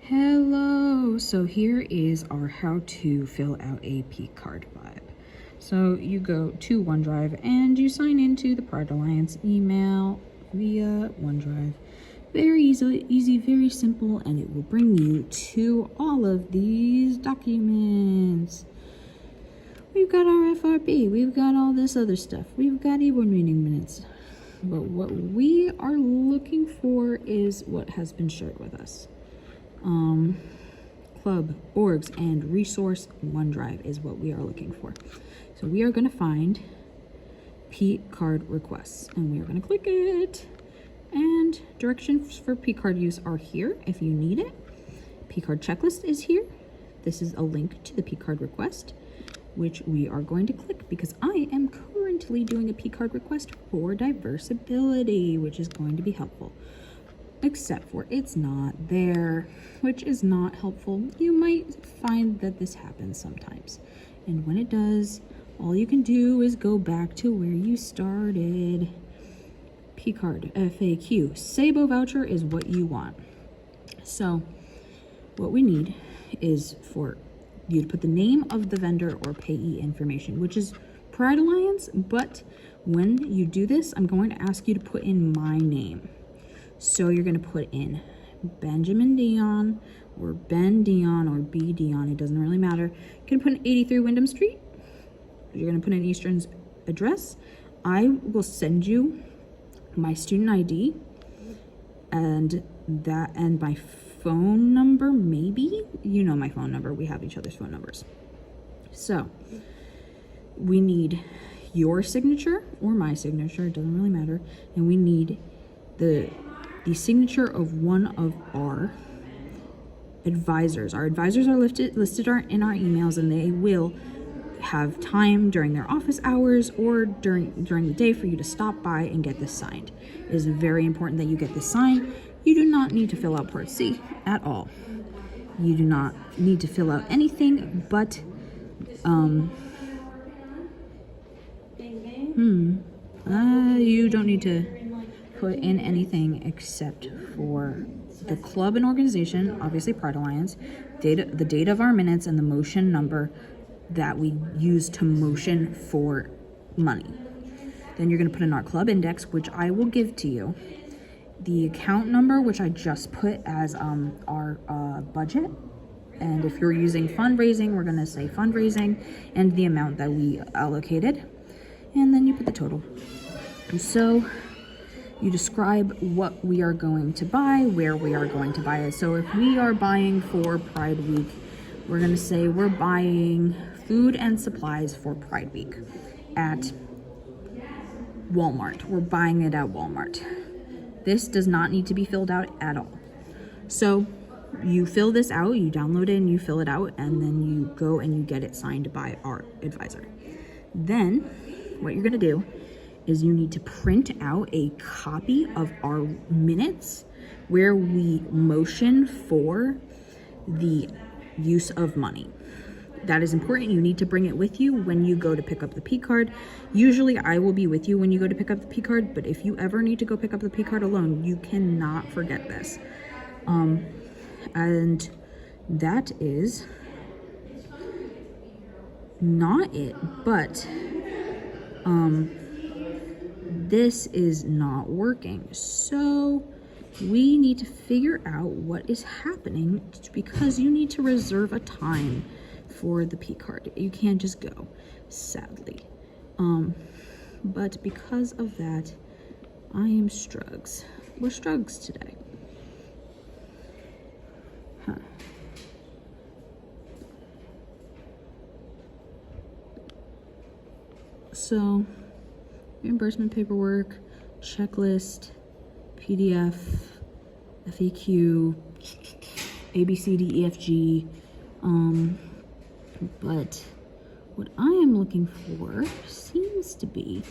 Hello, so here is our how to fill out a P-Card vibe. So you go to OneDrive and you sign into the Pride Alliance email via OneDrive. Very easy, very simple, and it will bring you to all of these documents. We've got our FRB, we've got all this other stuff, we've got e-board meeting minutes. But what we are looking for is what has been shared with us. Club, orgs, and resource OneDrive is what we are looking for. So we are going to find P-Card requests, and we are going to click it. And directions for P-Card use are here if you need it. P-Card checklist is here. This is a link to the P-Card request, which we are going to click because I am currently doing a P-Card request for Diversability, which is going to be helpful. Except for it's not there, which is not helpful. You might find that this happens sometimes. And when it does, all you can do is go back to where you started. P-Card, FAQ, Sabo voucher is what you want. So what we need is for you to put the name of the vendor or payee information, which is Pride Alliance, but when you do this, I'm going to ask you to put in my name. So you're going to put in Benjamin Dion or Ben Dion or B Dion. It doesn't really matter. You can put in 83 Wyndham Street. You're going to put in Eastern's address. I will send you my student ID and my phone number. Maybe you know my phone number. We have each other's phone numbers. So we need your signature or my signature. It doesn't really matter. And we need the signature of one of our advisors. Our advisors are listed in our emails, and they will have time during their office hours or during the day for you to stop by and get this signed. It is very important that you get this signed. You do not need to fill out Part C at all. You do not need to fill out anything but you don't need to put in anything except for the club and organization, obviously Pride Alliance, the date of our minutes, and the motion number that we use to motion for money. Then you're going to put in our club index, which I will give to you, the account number, which I just put as our budget, and if you're using fundraising, we're going to say fundraising, and the amount that we allocated, and then you put the total. And so you describe what we are going to buy, where we are going to buy it. So if we are buying for Pride Week, we're going to say we're buying food and supplies for Pride Week at Walmart. We're buying it at Walmart. This does not need to be filled out at all. So you fill this out, you download it and you fill it out, and then you go and you get it signed by our advisor. Then what you're going to do is you need to print out a copy of our minutes where we motion for the use of money. That is important. You need to bring it with you when you go to pick up the P-Card. Usually I will be with you when you go to pick up the P-Card, but if you ever need to go pick up the P-Card alone, you cannot forget this. And that is not it, but this is not working. So we need to figure out what is happening because you need to reserve a time for the P-Card. You can't just go, sadly. But because of that, I am Strugs. We're Strugs today. So reimbursement paperwork, checklist, PDF, FAQ, ABCDEFG, but what I am looking for seems to be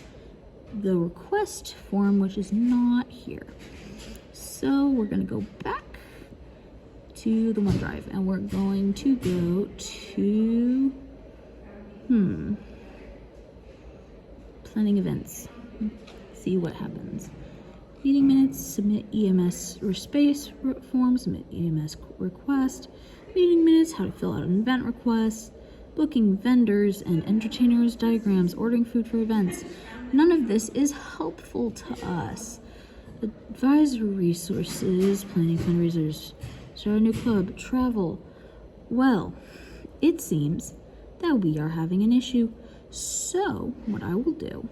the request form, which is not here. So we're going to go back to the OneDrive and we're going to go to planning events, see what happens. Meeting minutes, submit EMS space form, submit EMS request. Meeting minutes, how to fill out an event request. Booking vendors and entertainers, diagrams, ordering food for events. None of this is helpful to us. Advisor resources, planning fundraisers, start a new club, travel. Well, it seems that we are having an issue. So what I will do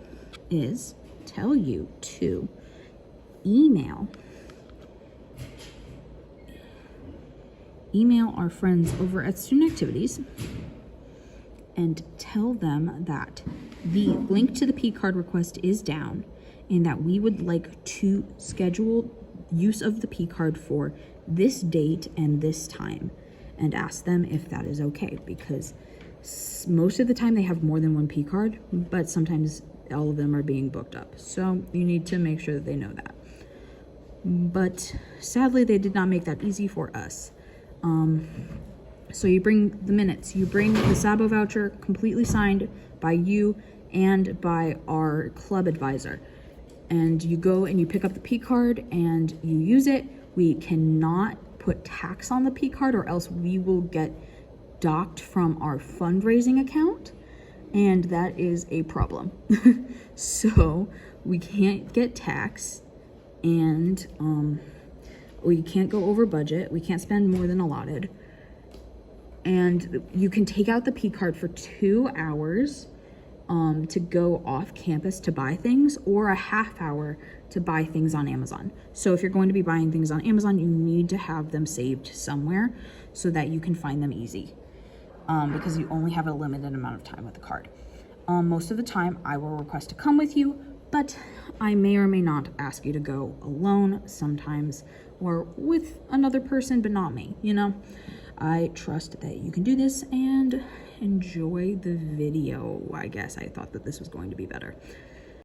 is tell you to email our friends over at Student Activities and tell them that the link to the P-card request is down and that we would like to schedule use of the P-card for this date and this time, and ask them if that is okay, because most of the time they have more than one P-card, but sometimes all of them are being booked up. So you need to make sure that they know that. But sadly, they did not make that easy for us. So you bring the minutes, you bring the Sabo voucher completely signed by you and by our club advisor. And you go and you pick up the P card and you use it. We cannot put tax on the P card or else we will get docked from our fundraising account. And that is a problem. So we can't get tax, and we can't go over budget. We can't spend more than allotted. And you can take out the P card for 2 hours to go off campus to buy things, or a half hour to buy things on Amazon. So if you're going to be buying things on Amazon, you need to have them saved somewhere so that you can find them easy, because you only have a limited amount of time with the card. Most of the time I will request to come with you, but I may or may not ask you to go alone sometimes, or with another person, but not me, you know? I trust that you can do this and enjoy the video. I guess I thought that this was going to be better.